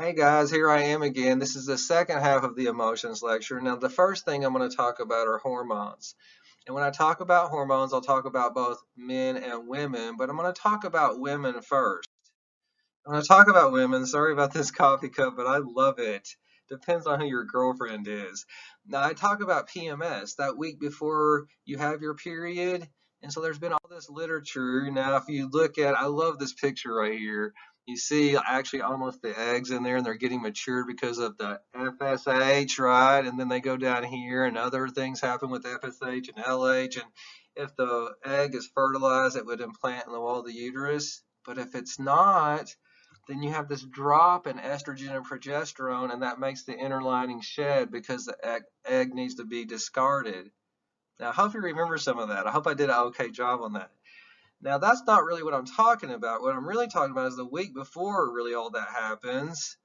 Hey guys, here I am again. This is the second half of the emotions lecture. Now, the first thing I'm going to talk about are hormones. And when I talk about hormones, I'll talk about both men and women, but I'm going to talk about women first. When I talk about women, sorry about this coffee cup, but I love it. Depends on who your girlfriend is. Now, I talk about PMS, that week before you have your period. And so there's been all this literature. Now, if you look at, I love this picture right here. You see actually almost the eggs in there, and they're getting matured because of the FSH, right? And then they go down here, and other things happen with FSH and LH. And if the egg is fertilized, it would implant in the wall of the uterus. But if it's not, then you have this drop in estrogen and progesterone, and that makes the inner lining shed because the egg needs to be discarded. Now, I hope you remember some of that. I hope I did an okay job on that. Now, that's not really what I'm talking about. What I'm really talking about is the week before really all that happens,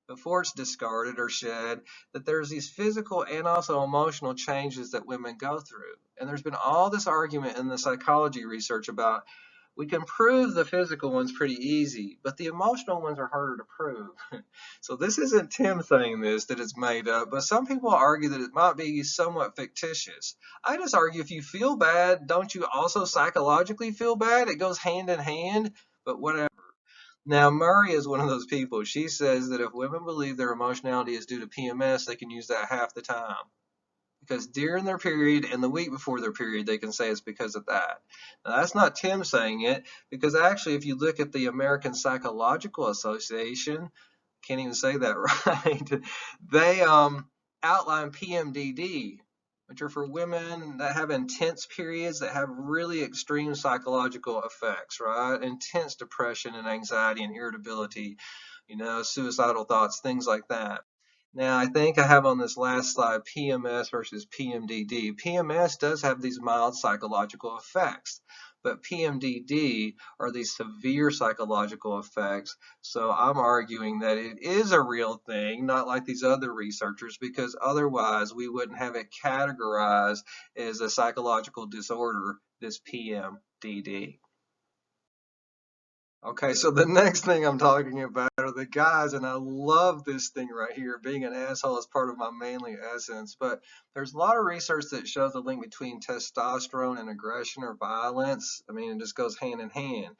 before it's discarded or shed, that there's these physical and also emotional changes that women go through. And there's been all this argument in the psychology research about we can prove the physical ones pretty easy, but the emotional ones are harder to prove. So this isn't Tim saying this, that it's made up, but some people argue that it might be somewhat fictitious. I just argue if you feel bad, don't you also psychologically feel bad? It goes hand in hand, but whatever. Now, Murray is one of those people. She says that if women believe their emotionality is due to PMS, they can use that half the time. Because during their period and the week before their period, they can say it's because of that. Now, that's not Tim saying it, because actually, if you look at the American Psychological Association, can't even say that right, they outline PMDD, which are for women that have intense periods that have really extreme psychological effects, right? Intense depression and anxiety and irritability, suicidal thoughts, things like that. Now, I think I have on this last slide PMS versus PMDD. PMS does have these mild psychological effects, but PMDD are these severe psychological effects. So I'm arguing that it is a real thing, not like these other researchers, because otherwise we wouldn't have it categorized as a psychological disorder, this PMDD. Okay, so the next thing I'm talking about are the guys, and I love this thing right here. Being an asshole is part of my manly essence, but there's a lot of research that shows the link between testosterone and aggression or violence. I mean, it just goes hand in hand.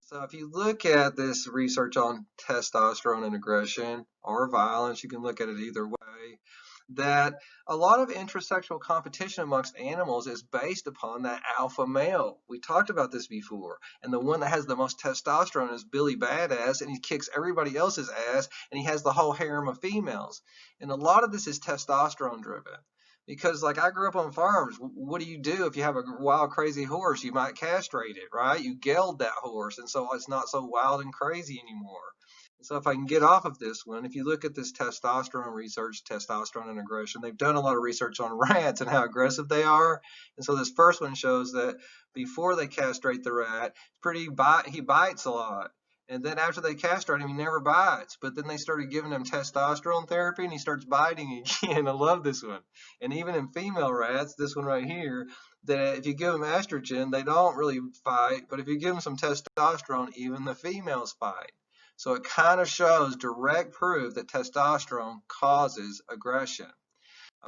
So if you look at this research on testosterone and aggression or violence, you can look at it either way, that a lot of intrasexual competition amongst animals is based upon that alpha male. We talked about this before. And the one that has the most testosterone is Billy Badass, and he kicks everybody else's ass, and he has the whole harem of females. And a lot of this is testosterone driven. Because, like, I grew up on farms. What do you do if you have a wild, crazy horse? You might castrate it, right? You geld that horse, and so it's not so wild and crazy anymore. So if I can get off of this one, if you look at this testosterone research, testosterone and aggression, they've done a lot of research on rats and how aggressive they are. And so this first one shows that before they castrate the rat, he bites a lot. And then after they castrate him, he never bites. But then they started giving him testosterone therapy, and he starts biting again. I love this one. And even in female rats, this one right here, that if you give them estrogen, they don't really fight. But if you give them some testosterone, even the females fight. So it kind of shows direct proof that testosterone causes aggression.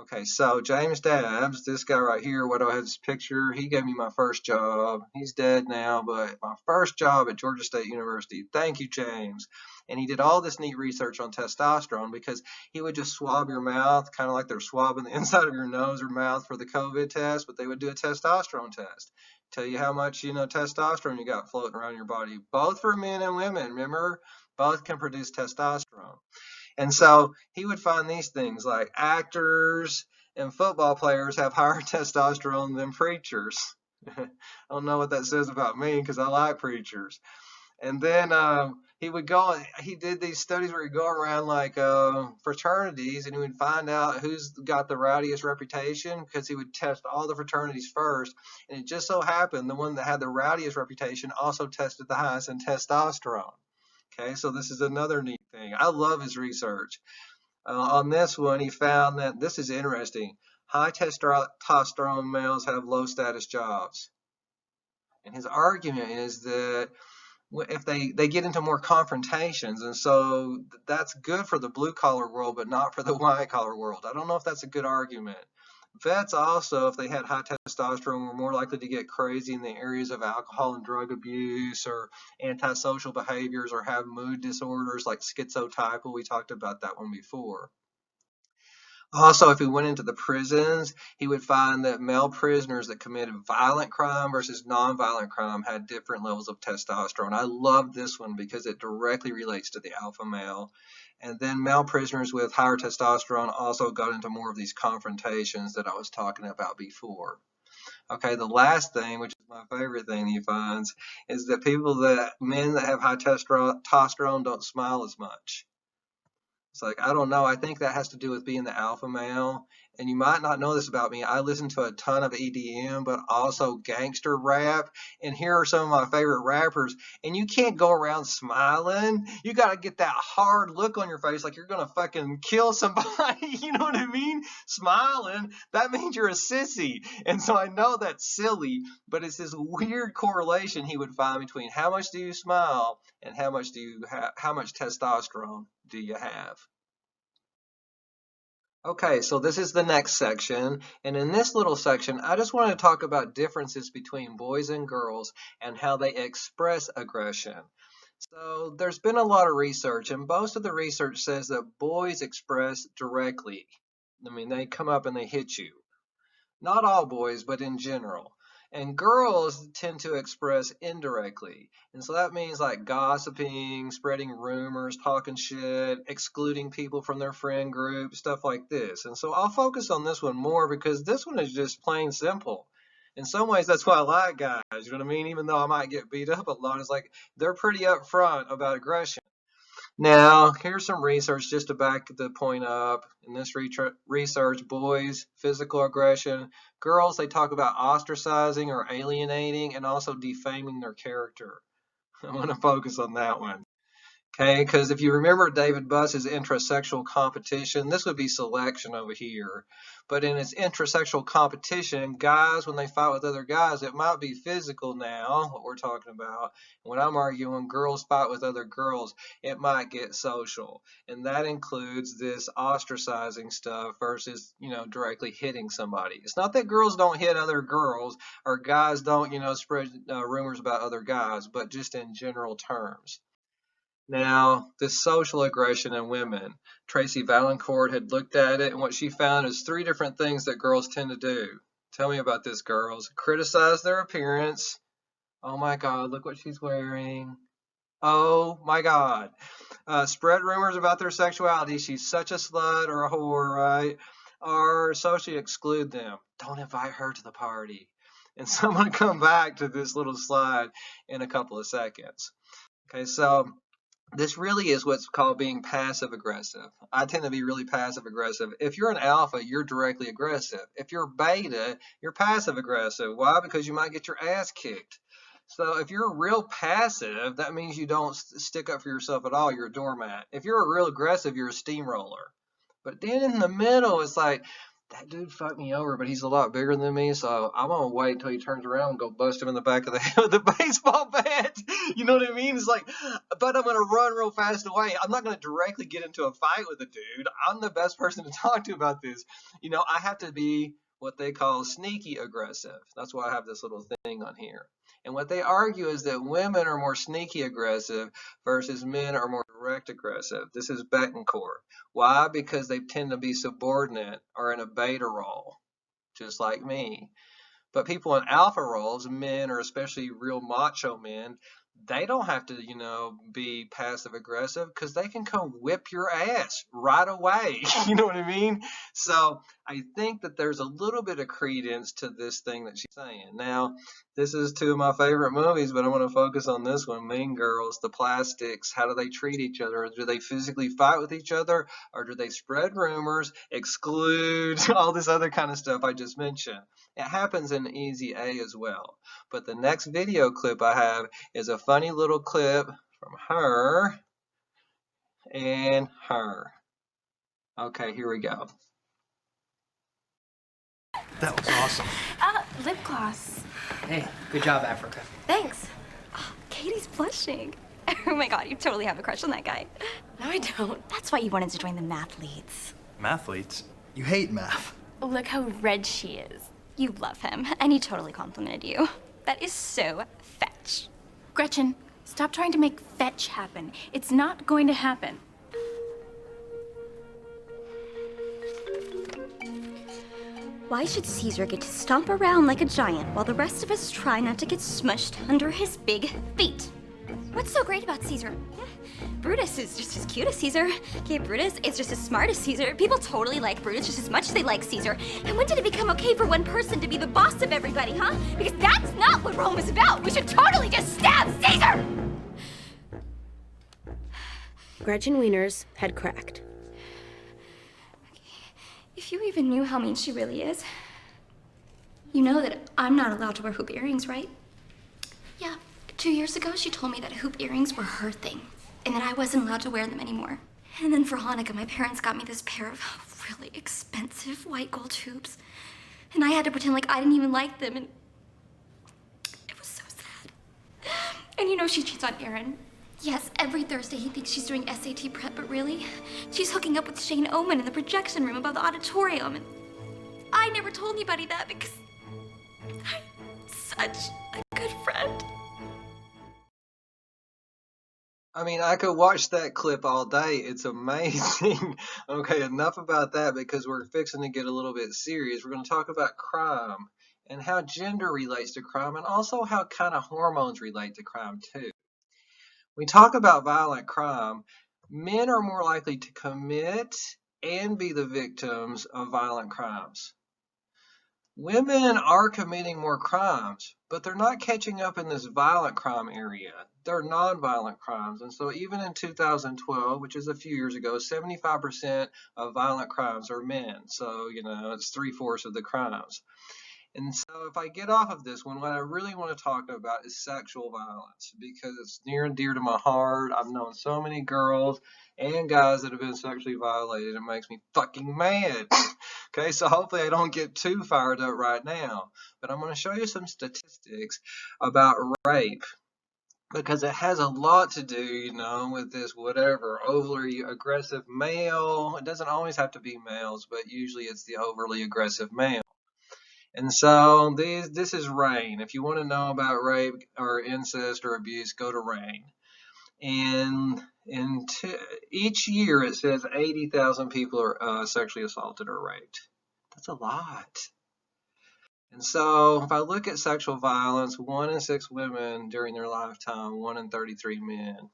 Okay, so James Dabbs, this guy right here, what do I have this picture? He gave me my first job. He's dead now, but my first job at Georgia State University. Thank you, James. And he did all this neat research on testosterone because he would just swab your mouth, kind of like they're swabbing the inside of your nose or mouth for the COVID test, but they would do a testosterone test. Tell you how much, testosterone you got floating around your body, both for men and women. Remember, both can produce testosterone. And so he would find these things like actors and football players have higher testosterone than preachers. I don't know what that says about me because I like preachers. And then he did these studies where he'd go around like fraternities, and he would find out who's got the rowdiest reputation because he would test all the fraternities first. And it just so happened the one that had the rowdiest reputation also tested the highest in testosterone. Okay, so this is another neat thing. I love his research. On this one, he found that this is interesting. High testosterone males have low status jobs. And his argument is that if they get into more confrontations, and so that's good for the blue collar world, but not for the white collar world. I don't know if that's a good argument. Vets also, if they had high testosterone, were more likely to get crazy in the areas of alcohol and drug abuse or antisocial behaviors or have mood disorders like schizotypal. We talked about that one before. Also, if he went into the prisons, he would find that male prisoners that committed violent crime versus nonviolent crime had different levels of testosterone. I love this one because it directly relates to the alpha male. And then male prisoners with higher testosterone also got into more of these confrontations that I was talking about before. Okay, the last thing, which is my favorite thing he finds, is that men that have high testosterone don't smile as much. It's like, I don't know. I think that has to do with being the alpha male. And you might not know this about me. I listen to a ton of EDM, but also gangster rap. And here are some of my favorite rappers. And you can't go around smiling. You got to get that hard look on your face like you're going to fucking kill somebody. You know what I mean? Smiling, that means you're a sissy. And so I know that's silly, but it's this weird correlation he would find between how much do you smile and how much testosterone do you have? Okay, so this is the next section, and in this little section, I just want to talk about differences between boys and girls and how they express aggression. So there's been a lot of research, and most of the research says that boys express directly. I mean, they come up and they hit you. Not all boys, but in general. And girls tend to express indirectly. And so that means like gossiping, spreading rumors, talking shit, excluding people from their friend group, stuff like this. And so I'll focus on this one more because this one is just plain simple. In some ways, that's why I like guys, you know what I mean? Even though I might get beat up a lot, it's like they're pretty upfront about aggression. Now, here's some research just to back the point up. In this research, boys, physical aggression. Girls, they talk about ostracizing or alienating and also defaming their character. I want to focus on that one. Okay, because if you remember David Buss's intrasexual competition, this would be selection over here. But in its intrasexual competition, guys, when they fight with other guys, it might be physical now, what we're talking about. When I'm arguing, girls fight with other girls, it might get social. And that includes this ostracizing stuff versus, directly hitting somebody. It's not that girls don't hit other girls or guys don't, spread rumors about other guys, but just in general terms. Now, this social aggression in women, Tracy Vaillancourt had looked at it, and what she found is 3 different things that girls tend to do. Tell me about this, girls. Criticize their appearance. Oh my God, look what she's wearing. Oh my God. Spread rumors about their sexuality. She's such a slut or a whore, right? Or socially exclude them. Don't invite her to the party. And so I'm going to come back to this little slide in a couple of seconds. Okay, so this really is what's called being passive aggressive. I tend to be really passive aggressive. If you're an alpha, you're directly aggressive. If you're beta, you're passive aggressive. Why? Because you might get your ass kicked. So if you're real passive, that means you don't stick up for yourself at all. You're a doormat. If you're a real aggressive, you're a steamroller. But then in the middle, it's like, that dude fucked me over, but he's a lot bigger than me, so I'm gonna wait until he turns around and go bust him in the back of the head with a baseball bat. You know what I mean? It's like, but I'm gonna run real fast away. I'm not gonna directly get into a fight with a dude. I'm the best person to talk to about this. I have to be what they call sneaky aggressive. That's why I have this little thing on here. And what they argue is that women are more sneaky aggressive versus men are more direct aggressive. This is Vaillancourt. Why? Because they tend to be subordinate or in a beta role, just like me. But people in alpha roles, men or especially real macho men, they don't have to, be passive aggressive because they can come whip your ass right away. You know what I mean? So I think that there's a little bit of credence to this thing that she's saying. Now, this is 2 of my favorite movies, but I want to focus on this one, Mean Girls, the plastics. How do they treat each other? Do they physically fight with each other, or do they spread rumors, exclude, all this other kind of stuff I just mentioned? It happens in Easy A as well. But the next video clip I have is a funny little clip from her and her. Okay, here we go. That was awesome. Lip gloss. Hey, good job, Africa. Thanks. Oh, Katie's blushing. Oh my god, you totally have a crush on that guy. No, I don't. That's why you wanted to join the mathletes. Mathletes? You hate math. Look how red she is. You love him, and he totally complimented you. That is so fetch. Gretchen, stop trying to make fetch happen. It's not going to happen. Why should Caesar get to stomp around like a giant while the rest of us try not to get smushed under his big feet? What's so great about Caesar? Brutus is just as cute as Caesar. Okay, Brutus is just as smart as Caesar. People totally like Brutus just as much as they like Caesar. And when did it become okay for one person to be the boss of everybody, huh? Because that's not what Rome is about. We should totally just stab Caesar! Gretchen Wiener's had cracked. If you even knew how mean she really is, you know that I'm not allowed to wear hoop earrings, right? Yeah, 2 years ago she told me that hoop earrings were her thing, and that I wasn't allowed to wear them anymore. And then for Hanukkah, my parents got me this pair of really expensive white gold hoops, and I had to pretend like I didn't even like them, and it was so sad. And you know she cheats on Aaron. Yes, every Thursday he thinks she's doing SAT prep, but really, she's hooking up with Shane Oman in the projection room above the auditorium, and I never told anybody that because I'm such a good friend. I mean, I could watch that clip all day. It's amazing. Okay, enough about that because we're fixing to get a little bit serious. We're going to talk about crime and how gender relates to crime and also how kind of hormones relate to crime too. We talk about violent crime. Men are more likely to commit and be the victims of violent crimes. Women are committing more crimes, but they're not catching up in this violent crime area. They're non-violent crimes. And so even in 2012, which is a few years ago, 75% of violent crimes are men. So, it's 3/4 of the crimes. And so if I get off of this one, what I really want to talk about is sexual violence because it's near and dear to my heart. I've known so many girls and guys that have been sexually violated. It makes me fucking mad. Okay, so hopefully I don't get too fired up right now. But I'm going to show you some statistics about rape because it has a lot to do, with this whatever, overly aggressive male. It doesn't always have to be males, but usually it's the overly aggressive male. And so this is RAINN. If you want to know about rape or incest or abuse, go to RAINN. And each year it says 80,000 people are sexually assaulted or raped. That's a lot. And so if I look at sexual violence, 1 in 6 women during their lifetime, 1 in 33 men.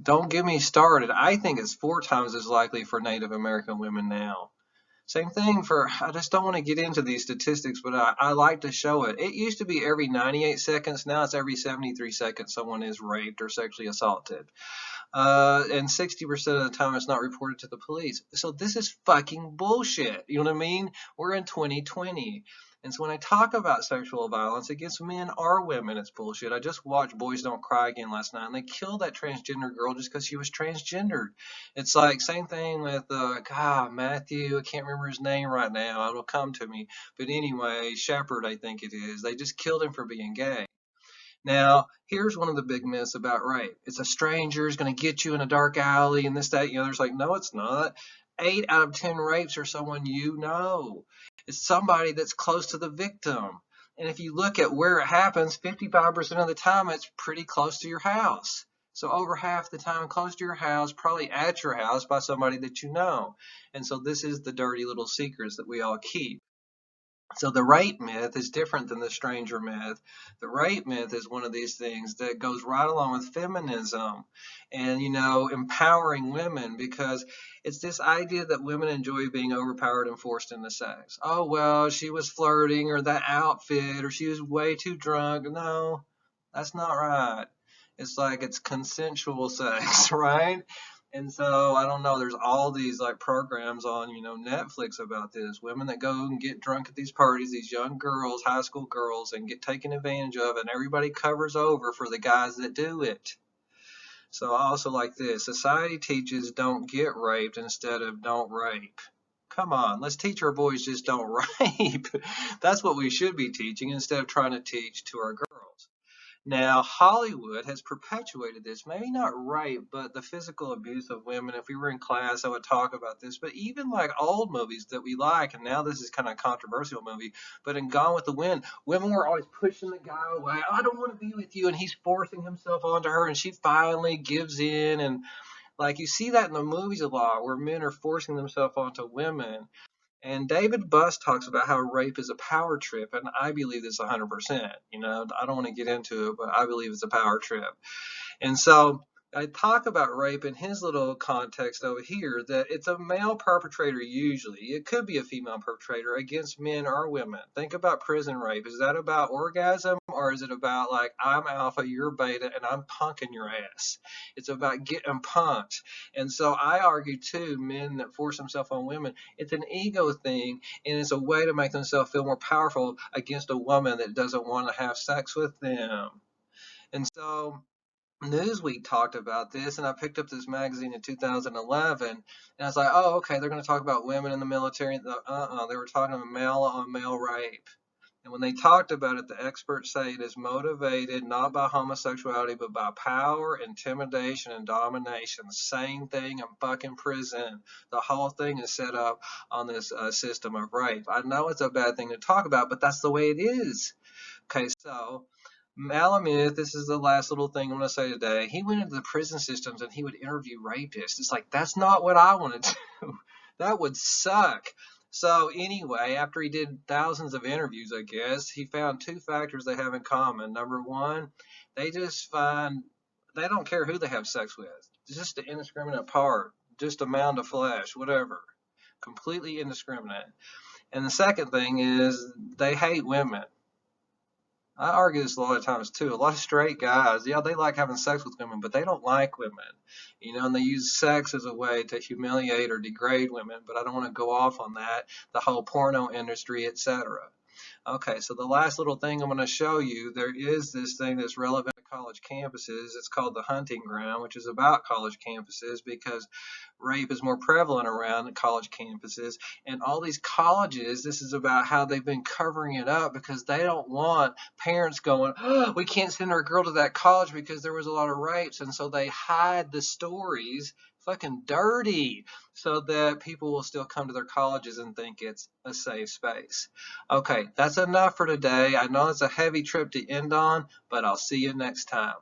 Don't get me started. I think it's 4 times as likely for Native American women now. Same thing I just don't want to get into these statistics, but I like to show it. It used to be every 98 seconds. Now it's every 73 seconds someone is raped or sexually assaulted. And 60% of the time it's not reported to the police. So this is fucking bullshit. You know what I mean? We're in 2020. And so when I talk about sexual violence against men or women, it's bullshit. I just watched Boys Don't Cry again last night, and they killed that transgender girl just because she was transgendered. It's like same thing with Matthew. I can't remember his name right now. It'll come to me. But anyway, Shepard, I think it is. They just killed him for being gay. Now, here's one of the big myths about rape. It's a stranger who's going to get you in a dark alley and this, that, and the other. It's like, no, it's not. 8 out of 10 rapes are someone you know. It's somebody that's close to the victim. And if you look at where it happens, 55% of the time it's pretty close to your house. So over half the time close to your house, probably at your house by somebody that you know. And so this is the dirty little secrets that we all keep. So the rape myth is different than the stranger myth. The rape myth is one of these things that goes right along with feminism and, empowering women because it's this idea that women enjoy being overpowered and forced into sex. Oh, well, she was flirting or that outfit or she was way too drunk. No, that's not right. It's like it's consensual sex, right? And so, I don't know, there's all these programs on, Netflix about this. Women that go and get drunk at these parties, these young girls, high school girls, and get taken advantage of, and everybody covers over for the guys that do it. So I also like this. Society teaches don't get raped instead of don't rape. Come on, let's teach our boys just don't rape. That's what we should be teaching instead of trying to teach to our girls. Now, Hollywood has perpetuated this, maybe not rape, but the physical abuse of women. If we were in class, I would talk about this. But even like old movies that we like, and now this is kind of a controversial movie, but in Gone with the Wind, women were always pushing the guy away. I don't want to be with you. And he's forcing himself onto her, and she finally gives in. And like you see that in the movies a lot, where men are forcing themselves onto women. And David Buss talks about how rape is a power trip, and I believe this 100%. I don't want to get into it, but I believe it's a power trip. And so I talk about rape in his little context over here, that it's a male perpetrator usually. It could be a female perpetrator against men or women. Think about prison rape. Is that about orgasm, or is it about like, I'm alpha, you're beta, and I'm punking your ass? It's about getting punked. And so I argue too, men that force themselves on women, it's an ego thing, and it's a way to make themselves feel more powerful against a woman that doesn't want to have sex with them. And so Newsweek talked about this, and I picked up this magazine in 2011, and I was like, oh, okay, they're going to talk about women in the military. They were talking about male on male rape. And when they talked about it, the experts say it is motivated not by homosexuality, but by power, intimidation, and domination. Same thing in fucking prison. The whole thing is set up on this system of rape. I know it's a bad thing to talk about, but that's the way it is. Okay, so Malamud, this is the last little thing I'm going to say today. He went into the prison systems and he would interview rapists. It's like, that's not what I want to do. That would suck. So anyway, after he did thousands of interviews, I guess, he found two factors they have in common. Number one, they don't care who they have sex with. It's just an indiscriminate part, just a mound of flesh, whatever. Completely indiscriminate. And the second thing is they hate women. I argue this a lot of times too. A lot of straight guys, yeah, they like having sex with women, but they don't like women, and they use sex as a way to humiliate or degrade women. But I don't want to go off on that. The whole porno industry, etc. Okay, so the last little thing I'm going to show you, there is this thing that's relevant to college campuses. It's called the hunting ground, which is about college campuses because rape is more prevalent around college campuses. And all these colleges, this is about how they've been covering it up because they don't want parents going, oh, we can't send our girl to that college because there was a lot of rapes. And so they hide the stories fucking dirty so that people will still come to their colleges and think it's a safe space. Okay, that's enough for today. I know it's a heavy trip to end on, but I'll see you next time.